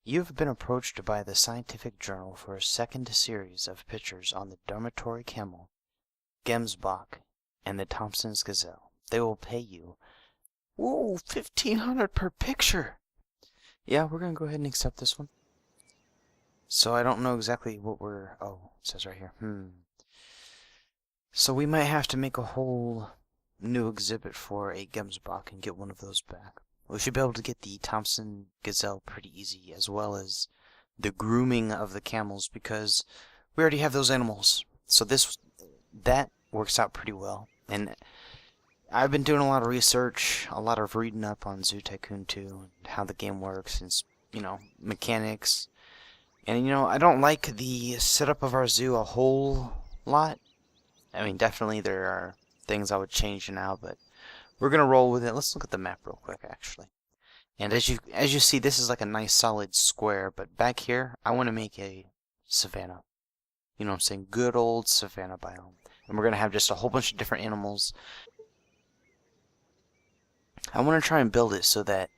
You've been approached by the Scientific Journal for a second series of pictures on the dormitory camel, Gemsbach, and the Thompson's gazelle. They will pay you, whoa, 1,500 per picture. Yeah, we're gonna go ahead and accept this one. So I don't know exactly what we're... Oh, it says right here. So we might have to make a whole new exhibit for a Gemsbach and get one of those back. We should be able to get the Thompson gazelle pretty easy, as well as the grooming of the camels, because we already have those animals. So that works out pretty well. And I've been doing a lot of research, a lot of reading up on Zoo Tycoon 2 and how the game works, and mechanics. And I don't like the setup of our zoo a whole lot. I mean, definitely there are things I would change now, but we're gonna roll with it. Let's look at the map real quick, actually. And as you see, this is like a nice solid square, but back here, I want to make a savanna. You know what I'm saying? Good old savanna biome. And we're gonna have just a whole bunch of different animals. I want to try and build it so that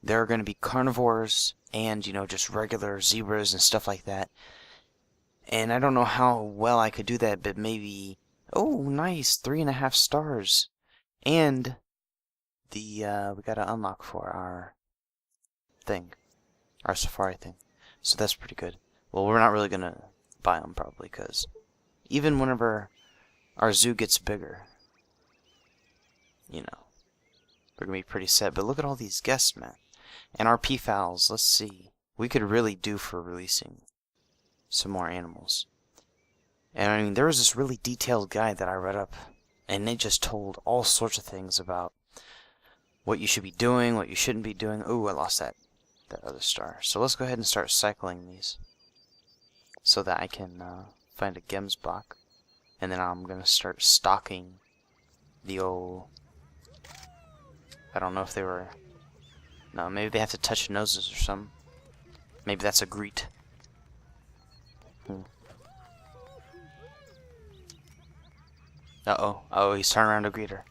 there are going to be carnivores and, just regular zebras and stuff like that. And I don't know how well I could do that, but maybe... Oh, nice! 3.5 stars. And we got to unlock for our thing. Our safari thing. So that's pretty good. Well, we're not really going to buy them, probably, because even whenever our zoo gets bigger, we're going to be pretty set. But look at all these guests, man. And our peafowls, let's see. We could really do for releasing some more animals. And I mean, there was this really detailed guide that I read up, and it just told all sorts of things about what you should be doing, what you shouldn't be doing. Ooh, I lost that other star. So let's go ahead and start cycling these so that I can find a Gemsbach. And then I'm going to start stocking the old... I don't know if they were... No, maybe they have to touch noses or something. Maybe that's a greet. Uh-oh. Oh, he's turning around to greet her.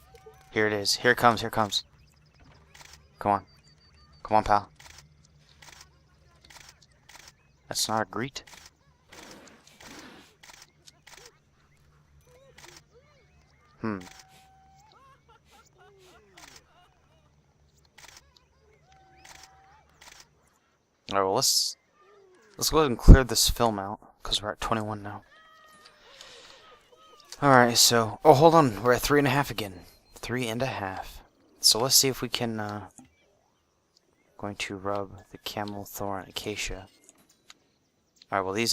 Here it is. Here it comes. Here it comes. Come on. Come on, pal. That's not a greet. Alright, well, let's go ahead and clear this film out, because we're at 21 now. Alright, so... Oh, hold on. We're at 3.5 again. 3.5. So let's see if we can, going to rub the camel thorn acacia. Alright, well,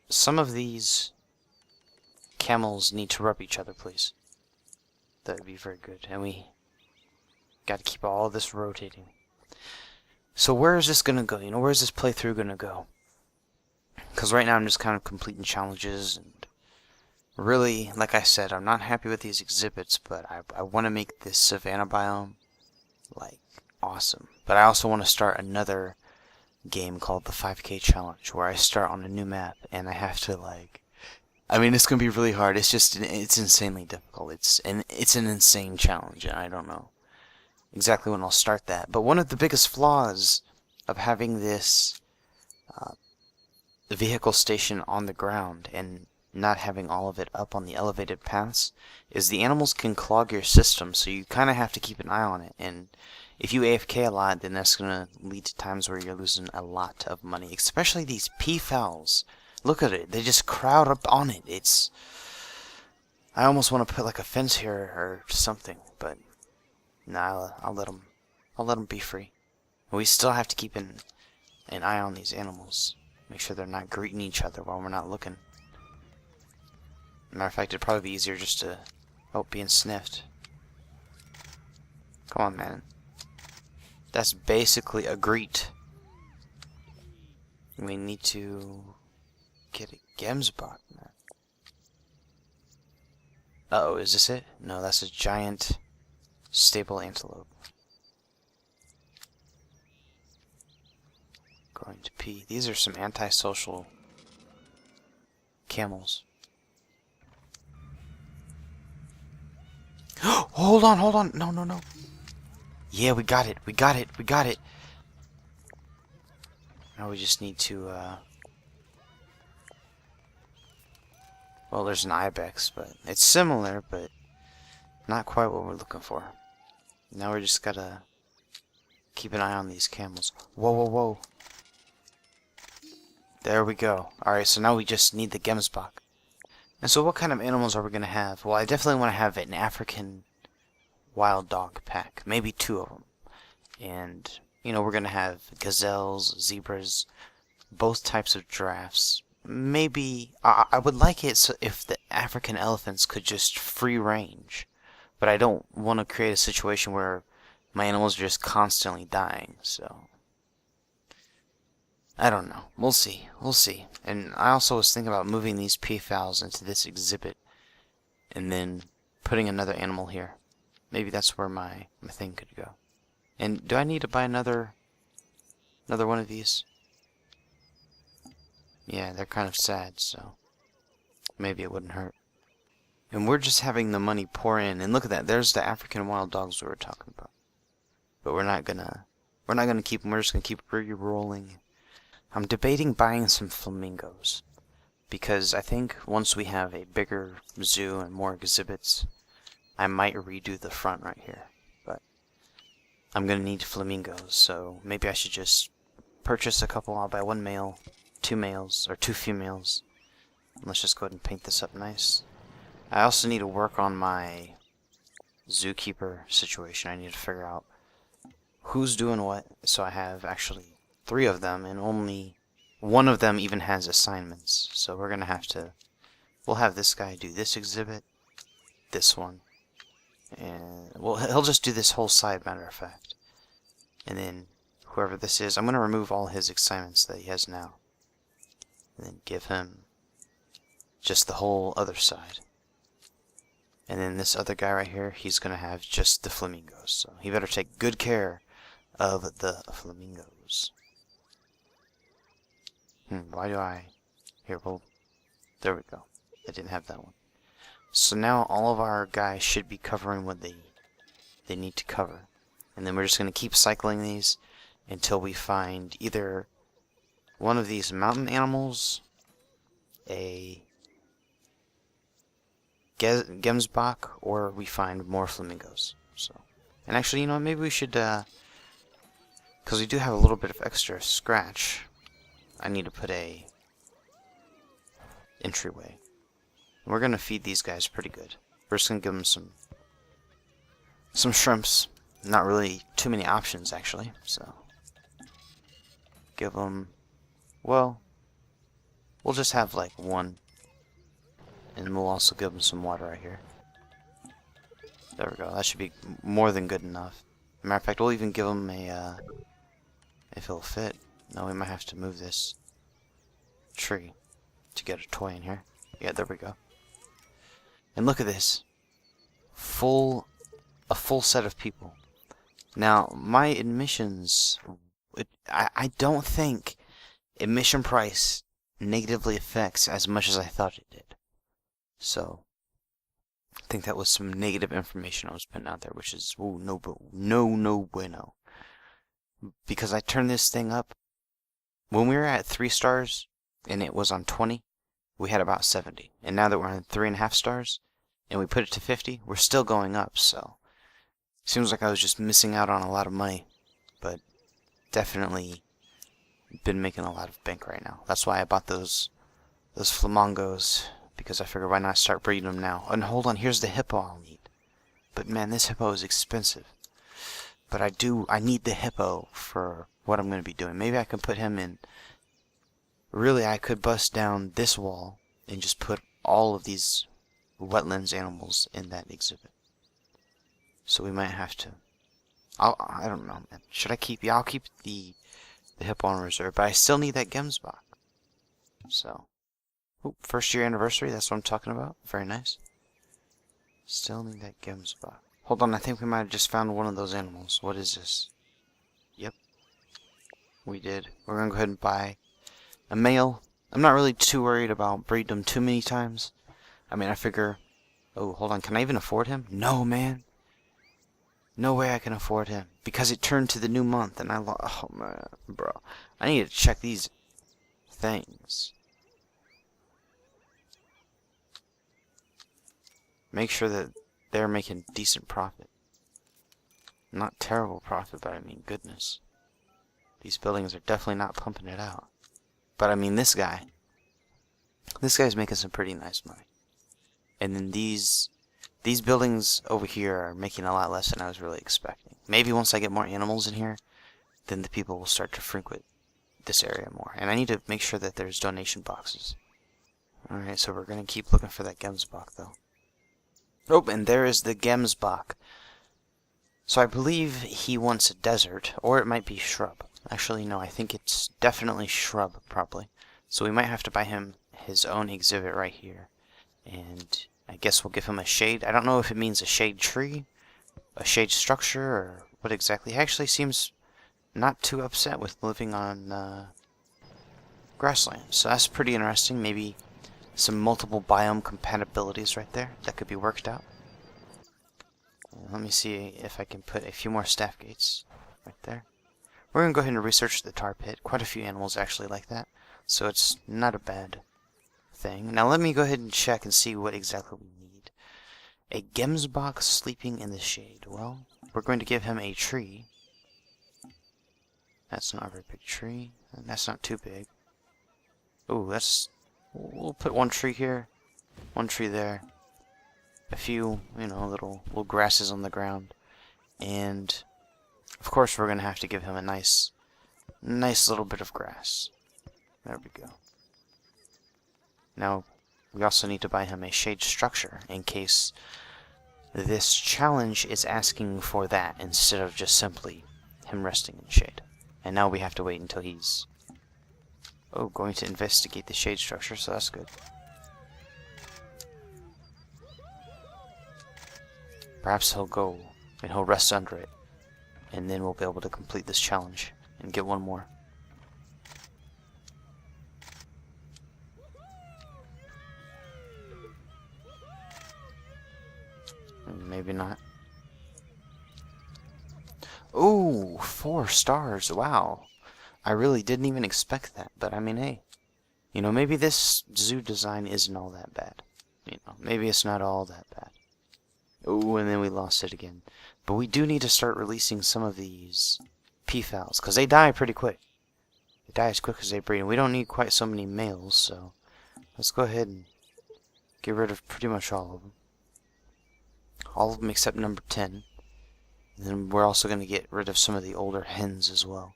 some of these camels need to rub each other, please. That would be very good. And we got to keep all this rotating. So where is this going to go? Where is this playthrough going to go? Because right now I'm just kind of completing challenges, and really, like I said, I'm not happy with these exhibits, but I want to make this savanna biome, like, awesome. But I also want to start another game called the 5K Challenge, where I start on a new map, and I have to, I mean, it's going to be really hard. It's insanely difficult. It's an insane challenge, and I don't know exactly when I'll start that. But one of the biggest flaws of having this vehicle station on the ground and not having all of it up on the elevated paths is the animals can clog your system, so you kind of have to keep an eye on it. And if you AFK a lot, then that's going to lead to times where you're losing a lot of money, especially these peafowls. Look at it. They just crowd up on it. I almost want to put like a fence here or something, but nah, I'll let them be free. We still have to keep an eye on these animals. Make sure they're not greeting each other while we're not looking. Matter of fact, it'd probably be easier just to... Oh, being sniffed. Come on, man. That's basically a greet. We need to get a Gemsbach, man. Uh-oh, is this it? No, that's a giant stable antelope. Going to pee. These are some antisocial camels. Hold on. No. Yeah, we got it. Now we just need to, well, there's an ibex, but it's similar, but not quite what we're looking for. Now we just gotta keep an eye on these camels. Whoa, whoa, whoa. There we go. Alright, so now we just need the Gemsbok. And so what kind of animals are we gonna have? Well, I definitely want to have an African wild dog pack. Maybe 2 of them. And, you know, we're gonna have gazelles, zebras, both types of giraffes. Maybe I would like it so if the African elephants could just free range, but I don't want to create a situation where my animals are just constantly dying. So I don't know. We'll see. We'll see. And I also was thinking about moving these peafowls into this exhibit and then putting another animal here. Maybe that's where my thing could go. And do I need to buy another one of these? Yeah, they're kind of sad, so maybe it wouldn't hurt. And we're just having the money pour in, and look at that. There's the African wild dogs we were talking about. But we're not gonna keep them. We're just gonna keep re-rolling. I'm debating buying some flamingos because I think once we have a bigger zoo and more exhibits, I might redo the front right here. But I'm gonna need flamingos, so maybe I should just purchase a couple. I'll buy 1 male, 2 males, or 2 females. Let's just go ahead and paint this up nice. I also need to work on my zookeeper situation. I need to figure out who's doing what, so I have actually 3 of them, and only 1 of them even has assignments. So we're gonna have to, we'll have this guy do this exhibit, this one, and well, he'll just do this whole side, matter of fact. And then whoever this is, I'm gonna remove all his assignments that he has now, and then give him just the whole other side. And then this other guy right here, he's gonna have just the flamingos. So he better take good care of the flamingos. Why do I... Here, well, there we go. I didn't have that one. So now all of our guys should be covering what they need to cover. And then we're just gonna keep cycling these until we find either one of these mountain animals, a Gemsbok, or we find more flamingos. So, and actually, you know, maybe we should, because we do have a little bit of extra scratch, I need to put a entryway. We're gonna feed these guys pretty good. We're just gonna give them some shrimps. Not really too many options, actually. So, give them, well, we'll just have like 1. And we'll also give them some water right here. There we go. That should be more than good enough. Matter of fact, we'll even give them a, if it'll fit. No, we might have to move this tree to get a toy in here. Yeah, there we go. And look at this. A full set of people. Now, my admissions, I don't think admission price negatively affects as much as I thought it did. So, I think that was some negative information I was putting out there, which is, ooh, no bueno. Because I turned this thing up, when we were at 3 stars, and it was on 20, we had about 70. And now that we're on 3.5 stars, and we put it to 50, we're still going up, so. Seems like I was just missing out on a lot of money, but definitely been making a lot of bank right now. That's why I bought those flamingos, because I figured why not start breeding them now. And hold on, here's the hippo I'll need. But man, this hippo is expensive. But I need the hippo for what I'm going to be doing. Maybe I can put him in, really I could bust down this wall and just put all of these wetlands animals in that exhibit. So we might have to, I don't know, man. Should I keep, yeah, I'll keep the hippo on reserve, but I still need that Gemsbok. So. Ooh, 1st year anniversary, that's what I'm talking about. Very nice. Still need that Gemsbok. Hold on, I think we might have just found one of those animals. What is this? Yep. We did. We're gonna go ahead and buy a male. I'm not really too worried about breeding them too many times. I mean, I figure... Oh, hold on, can I even afford him? No, man. No way I can afford him. Because it turned to the new month and I lost. Oh, man, bro. I need to check these things. Make sure that they're making decent profit. Not terrible profit, but I mean goodness. These buildings are definitely not pumping it out. But I mean this guy's making some pretty nice money. And then these buildings over here are making a lot less than I was really expecting. Maybe once I get more animals in here, then the people will start to frequent this area more. And I need to make sure that there's donation boxes. Alright, so we're going to keep looking for that Gemsbach, though. Oh, and there is the Gemsbach. So I believe he wants a desert, or it might be shrub. Actually, no, I think it's definitely shrub, probably. So we might have to buy him his own exhibit right here. And I guess we'll give him a shade. I don't know if it means a shade tree, a shade structure, or what exactly. He actually seems not too upset with living on grassland. So that's pretty interesting. Maybe some multiple biome compatibilities right there that could be worked out. Let me see if I can put a few more staff gates right there. We're going to go ahead and research the tar pit. Quite a few animals actually like that, so it's not a bad thing. Now let me go ahead and check and see what exactly we need. A Gemsbach sleeping in the shade. Well, we're going to give him a tree. That's not a very big tree, and that's not too big. Ooh, we'll put one tree here, one tree there. A few, little grasses on the ground, and of course we're gonna have to give him a nice little bit of grass. There we go. Now we also need to buy him a shade structure in case this challenge is asking for that instead of just simply him resting in shade. And now we have to wait until he's going to investigate the shade structure, so that's good. Perhaps he'll go and he'll rest under it, and then we'll be able to complete this challenge and get one more. Maybe not. Ooh, 4 stars. Wow. I really didn't even expect that, but I mean, hey. Maybe this zoo design isn't all that bad. Maybe it's not all that bad. Ooh, and then we lost it again. But we do need to start releasing some of these peafowls, because they die pretty quick. They die as quick as they breed, and we don't need quite so many males, so let's go ahead and get rid of pretty much all of them. All of them except number 10. And then we're also going to get rid of some of the older hens as well.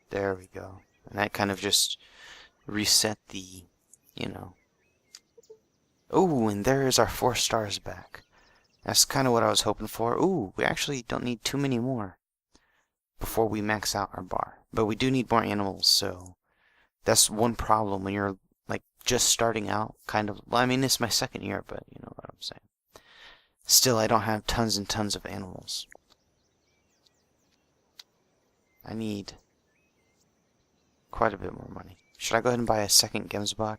There we go. And that kind of just reset the, Ooh, and there is our 4 stars back. That's kind of what I was hoping for. Ooh, we actually don't need too many more before we max out our bar. But we do need more animals, so that's one problem when you're, just starting out, kind of. Well, I mean, it's my second year, but you know what I'm saying. Still, I don't have tons and tons of animals. I need quite a bit more money. Should I go ahead and buy a second Gemsbach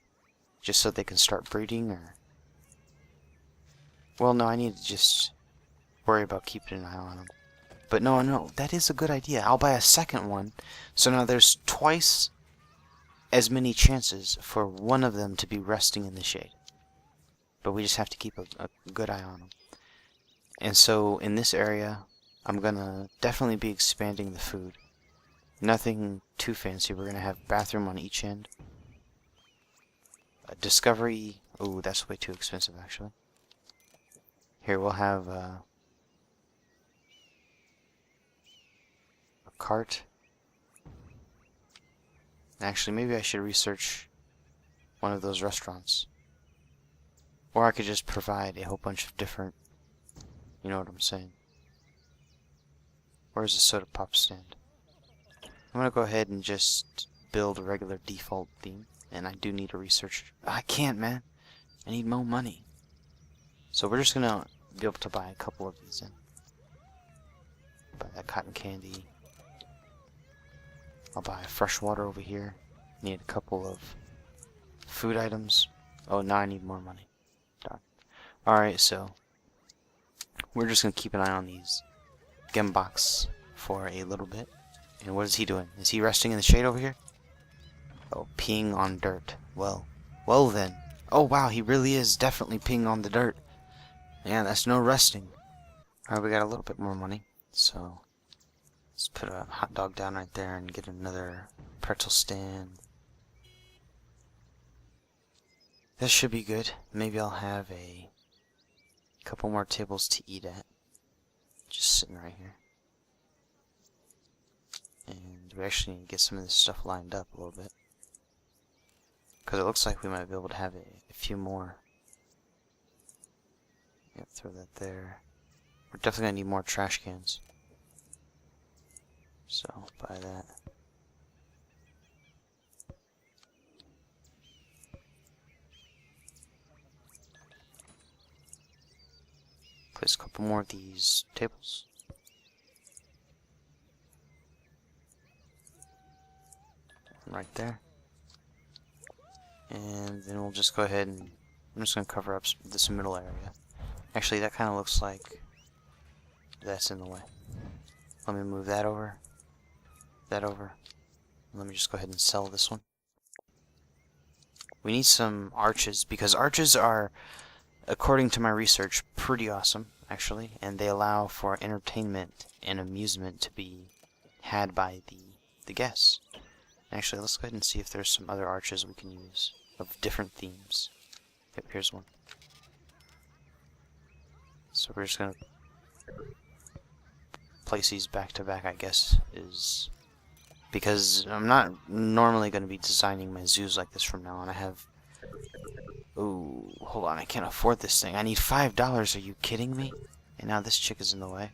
just so they can start breeding, or... Well, no, I need to just worry about keeping an eye on them. But no, that is a good idea. I'll buy a second one. So now there's twice as many chances for one of them to be resting in the shade. But we just have to keep a good eye on them. And so in this area, I'm going to definitely be expanding the food. Nothing too fancy. We're going to have a bathroom on each end. A discovery... Ooh, that's way too expensive, actually. Here, we'll have a cart. Actually, maybe I should research one of those restaurants. Or I could just provide a whole bunch of different... You know what I'm saying. Where's the soda pop stand? I'm gonna go ahead and just build a regular default theme. And I do need a researcher. I can't, man. I need more money. So we're just gonna be able to buy a couple of these in. Buy that cotton candy. I'll buy fresh water over here. Need a couple of food items. Oh, now I need more money. Darn. Alright, so we're just gonna keep an eye on these Gembox for a little bit. And what is he doing? Is he resting in the shade over here? Oh, peeing on dirt. Well then. Oh wow, he really is definitely peeing on the dirt. Yeah, that's no resting. Alright, we got a little bit more money. So, let's put a hot dog down right there and get another pretzel stand. This should be good. Maybe I'll have a couple more tables to eat at. Just sitting right here. And we actually need to get some of this stuff lined up a little bit. Because it looks like we might be able to have a few more. Yep, throw that there. We're definitely going to need more trash cans. So, buy that. Place a couple more of these tables. Right there. And then we'll just go ahead and I'm just going to cover up this middle area. Actually, that kind of looks like that's in the way. Let me move that over. That over. Let me just go ahead and sell this one. We need some arches, because arches are, according to my research, pretty awesome, actually. And they allow for entertainment and amusement to be had by the guests. Actually, let's go ahead and see if there's some other arches we can use of different themes. Yep, here's one. So we're just gonna place these back to back, I guess, is because I'm not normally gonna be designing my zoos like this from now on. I have ooh, hold on, I can't afford this thing. I need $5, are you kidding me? And now this chick is in the way.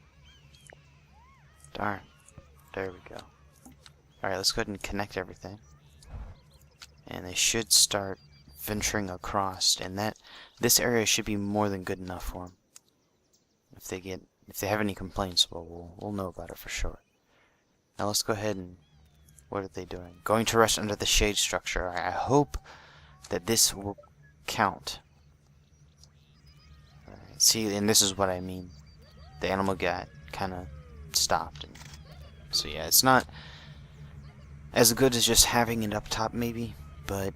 Darn. There we go. Alright, let's go ahead and connect everything. And they should start venturing across, and this area should be more than good enough for them. If they have any complaints, well, we'll know about it for sure. Now let's go ahead and what are they doing? Going to rest under the shade structure. I hope that this will count. Alright, see, and this is what I mean. The animal got kind of stopped, and so yeah, it's not as good as just having it up top, maybe, but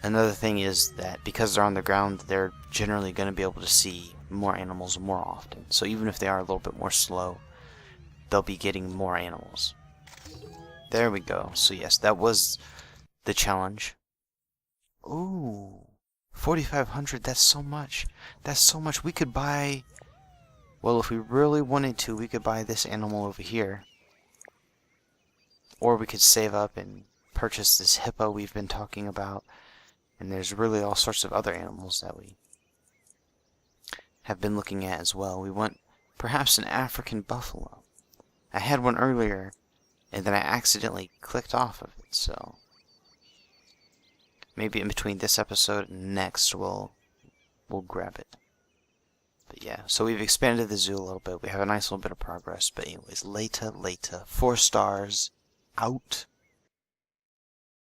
another thing is that because they're on the ground, they're generally going to be able to see more animals more often. So even if they are a little bit more slow, they'll be getting more animals. There we go. So yes, that was the challenge. Ooh, 4,500, that's so much. That's so much. We could buy, well, if we really wanted to, we could buy this animal over here. Or we could save up and purchase this hippo we've been talking about. And there's really all sorts of other animals that we have been looking at as well. We want perhaps an African buffalo. I had one earlier, and then I accidentally clicked off of it, so maybe in between this episode and next we'll grab it. But yeah, so we've expanded the zoo a little bit. We have a nice little bit of progress. But anyways, later, 4 stars, out.